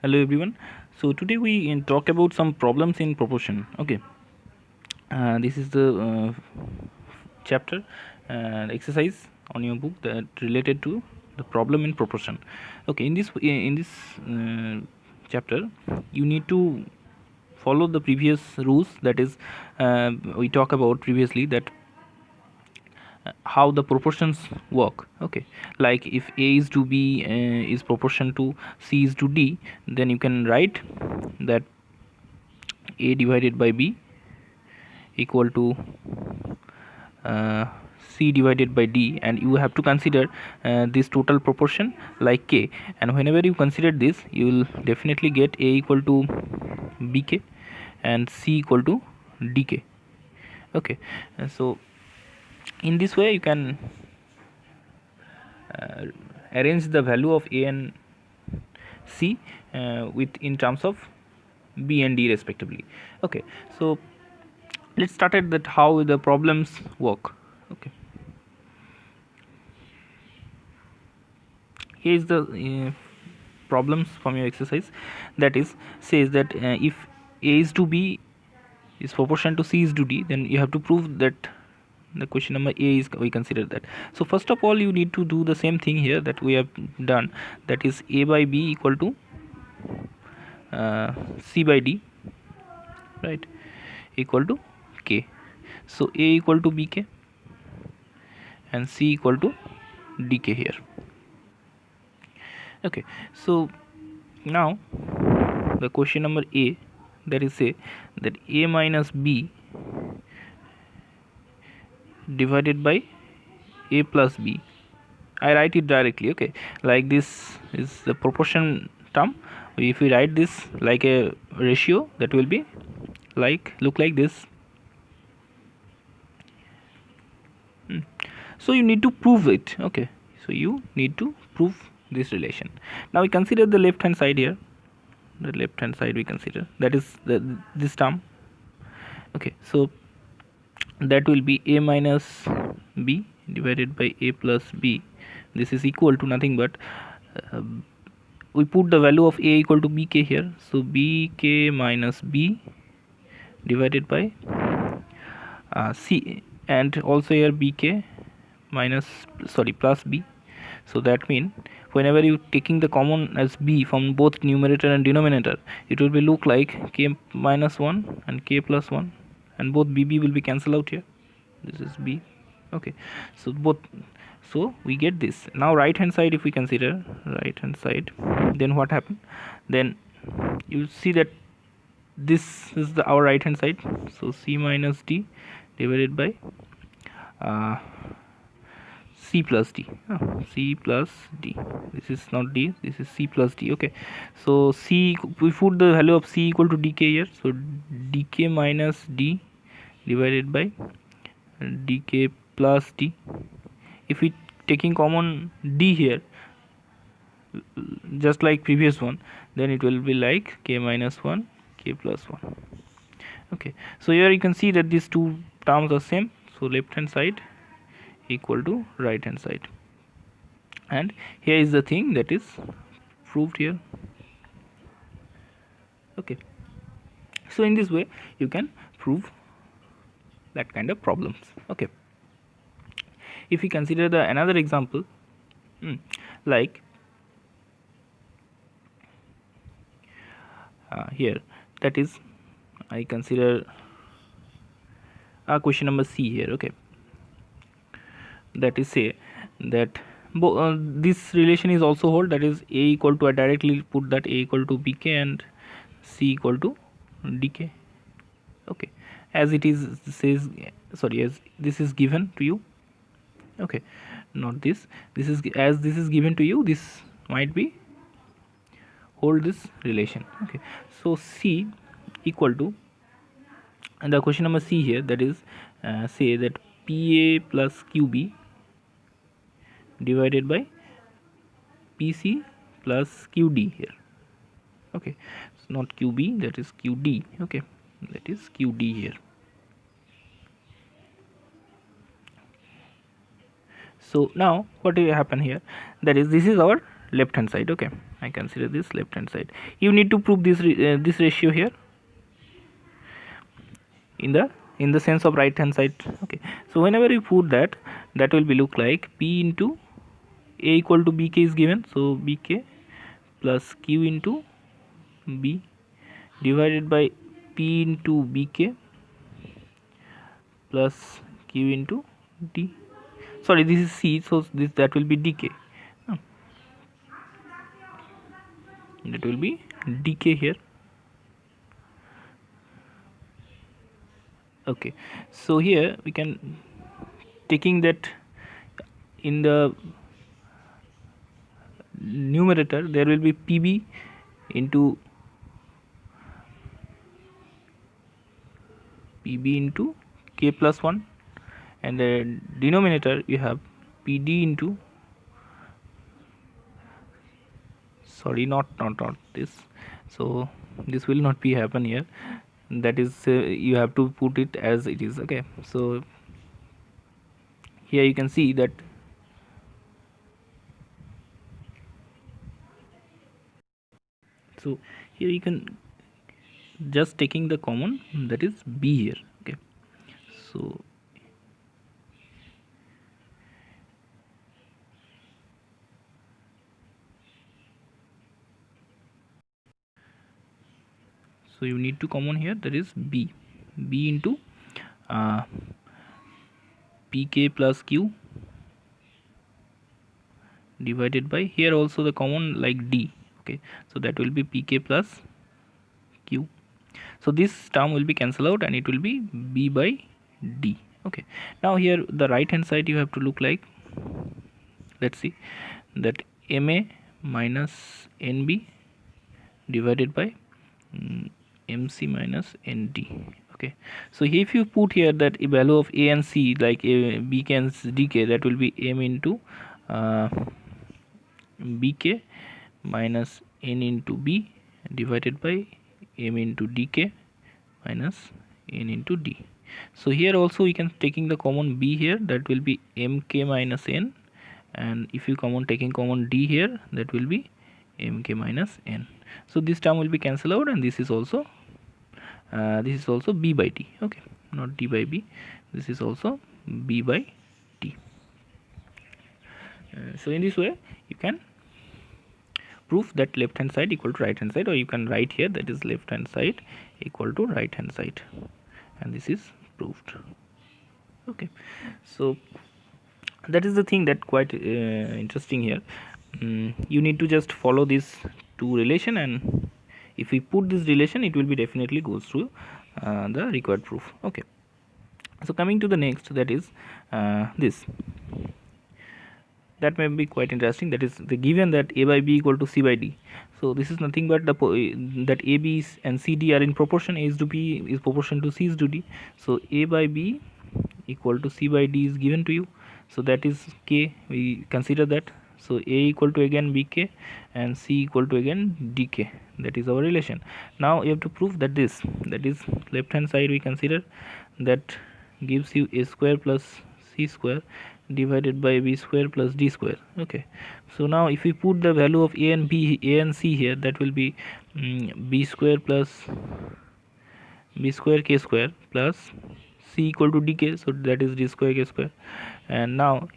Hello everyone. So today we talk about some problems in proportion. Okay. This is the chapter exercise on your book that related to the problem in proportion. Okay. In this chapter, you need to follow the previous rules. That is, we talked about previously that how the proportions work. Okay, like if a is to b is proportion to c is to d, then you can write that a divided by b equal to uh, c divided by d, and you have to consider this total proportion like k, and whenever you consider this you will definitely get a equal to bk and c equal to dk. Okay, so in this way you can uh, arrange the value of a and c with in terms of b and d respectively. Okay, so let's start at that how the problems work. Okay, here is the problems from your exercise, that is says that if a is to b is proportion to c is to d, then you have to prove that the question number a is, we consider that. So first of all you need to do the same thing here that we have done, that is a by b equal to c by d, right, equal to k. So a equal to bk and c equal to dk here. Okay, so now the question number a, that is say that a minus b divided by a plus b, I write it directly. Okay, like this is the proportion term. If we write this like a ratio, that will be like look like this. So you need to prove it. Okay, so you need to prove this relation. Now we consider the left hand side here. The left hand side we consider, that is this term. Okay, so that will be a minus b divided by a plus b. This is equal to nothing but uh, we put the value of a equal to bk here, so bk minus b divided by c, and also here bk minus, sorry, plus b. So that means whenever you taking the common as b from both numerator and denominator, it will be look like k minus 1 and k plus 1, and both bb will be cancelled out here. This is b. Okay, so both, so we get this. Now right hand side, if we consider right hand side, then what happened, then you see that this is the our right hand side, so c minus d divided by uh, c plus d. C plus d, this is not d, this is c plus d. Okay, so c, we put the value of c equal to dk here, so dk minus d divided by dk plus d. If we taking common d here just like previous one, then it will be like k minus 1 k plus 1. Okay, so here you can see that these two terms are same, so left hand side equal to right hand side, and here is the thing that is proved here. Okay, so in this way you can prove that kind of problems. Okay, if we consider the another example, like here, that is I consider question number c here. Okay, that is say that this relation is also hold, that is a equal to, I directly put that a equal to bk and c equal to dk. Okay, as it is says, sorry, as this is given to you. Okay, not this, this is as this is given to you, this might be hold this relation. Okay, so c equal to, and the question number c here, that is say that pa plus qb divided by pc plus qd here. Okay, it's not qb, that is qd. Okay, that is qd here. So now what will happen here, that is this is our left hand side. Okay, I consider this left hand side. You need to prove this this ratio here in the sense of right hand side. Okay, so whenever you put that, that will be look like P into A equal to BK is given, so BK plus Q into B divided by P into BK plus Q into D. Sorry, this is C, so this that will be DK. That will be DK here. Okay, so here we can taking that in the numerator there will be PB into K plus 1, and the denominator you have PD into, sorry, not this, so this will not be happen here, that is you have to put it as it is. Okay, so here you can see that so here you can just taking the common, that is B here. Okay, so you need to common here, that is B into PK plus Q divided by, here also the common like D. Okay, so that will be PK plus Q, so this term will be cancelled out and it will be B by D. Okay, now here the right hand side you have to look like, let's see, that MA minus NB divided by MC minus ND. Okay, so if you put here that a value of A and C like B and DK, that will be M into BK minus N into B divided by M into DK minus N into D. So here also we can taking the common B here, that will be MK minus N, and if you taking common D here, that will be MK minus N. So this term will be cancelled out, and this is also B by D. Okay, not D by B, this is also B by D. So in this way you can prove that left hand side equal to right hand side, or you can write here that is left hand side equal to right hand side, and this is proved. Okay, so that is the thing that quite interesting here. You need to just follow this two relation, and if we put this relation, it will be definitely goes through the required proof. Okay, so coming to the next, that is this, that may be quite interesting, that is the given that A by B equal to C by D. So this is nothing but the that A, B and C, D are in proportion, A is to B is proportion to C is to D. So A by B equal to C by D is given to you, so that is K, we consider that. So A equal to again BK and C equal to again DK, that is our relation. Now you have to prove that this, that is left hand side we consider, that gives you A square plus C square divided by B square plus D square. Okay, so now if we put the value of A and B, A and C here, that will be B square plus B square K square plus C equal to DK, so that is D square K square. And now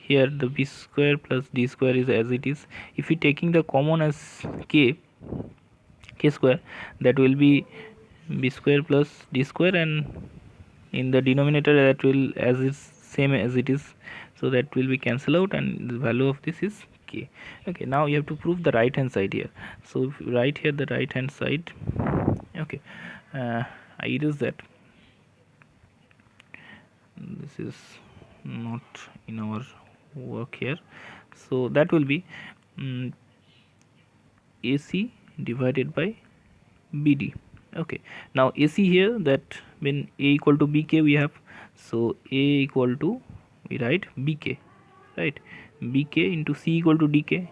here the B square plus D square is as it is. If we taking the common as K square, that will be B square plus D square, and in the denominator that will as is same as it is, so that will be cancel out, and the value of this is K. Okay, now you have to prove the right hand side here. So if you write here the right hand side, okay, I erase that, this is not in our work here. So that will be AC divided by BD. Okay, now AC here, that when A equal to BK we have, so A equal to, we write BK, right, BK into C equal to DK,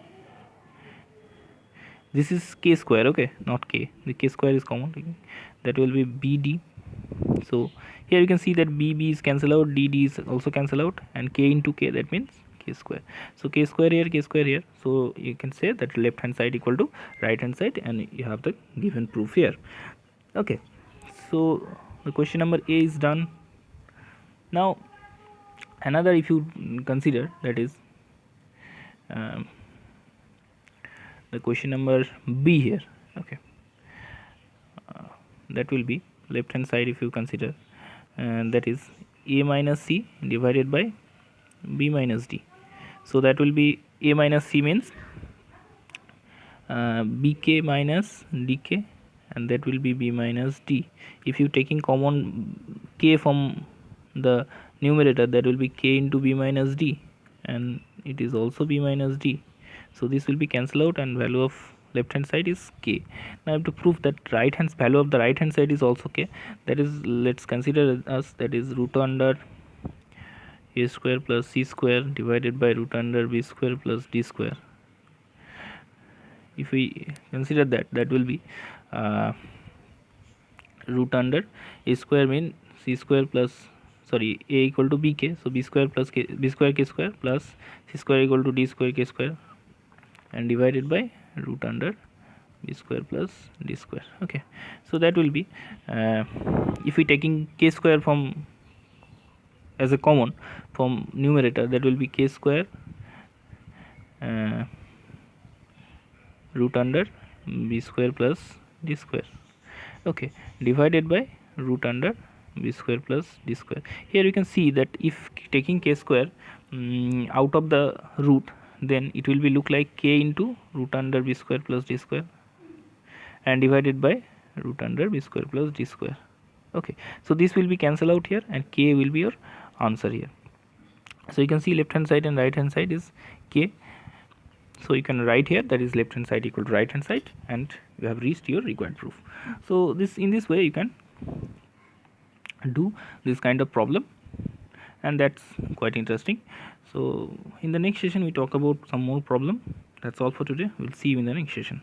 this is K square. Okay, not K, the K square is common, that will be BD. So here you can see that BB is cancel out, DD is also cancel out, and K into K, that means k square. So k square here, so you can say that left hand side equal to right hand side, and you have the given proof here. Okay, so the question number A is done. Now another, if you consider, that is um, the question number B here. Okay, that will be left hand side if you consider, and that is a minus c divided by b minus d. So that will be a minus c means bk minus dk, and that will be b minus d. If you taking common k from the numerator, that will be k into b minus d, and it is also b minus d. So this will be cancel out, and value of left hand side is k. Now I have to prove that value of the right hand side is also k. That is, let's consider as that is root under a square plus c square divided by root under b square plus d square. If we consider that, that will be root under a square mean c square plus, sorry, a equal to bk, so b square plus k, b square k square plus c square equal to d square k square, and divided by root under b square plus d square. Okay, so that will be if we taking k square from as a common from numerator, that will be k square root under b square plus d square. Okay, divided by root under b square plus d square. Here you can see that if taking k square out of the root, then it will be look like k into root under b square plus d square, and divided by root under b square plus d square. Okay, so this will be cancel out here, and k will be your answer here. So you can see left hand side and right hand side is k. So you can write here that is left hand side equal to right hand side, and you have reached your required proof. So this, in this way you can do this kind of problem, and that's quite interesting. So in the next session we talk about some more problem. That's all for today. We'll see you in the next session.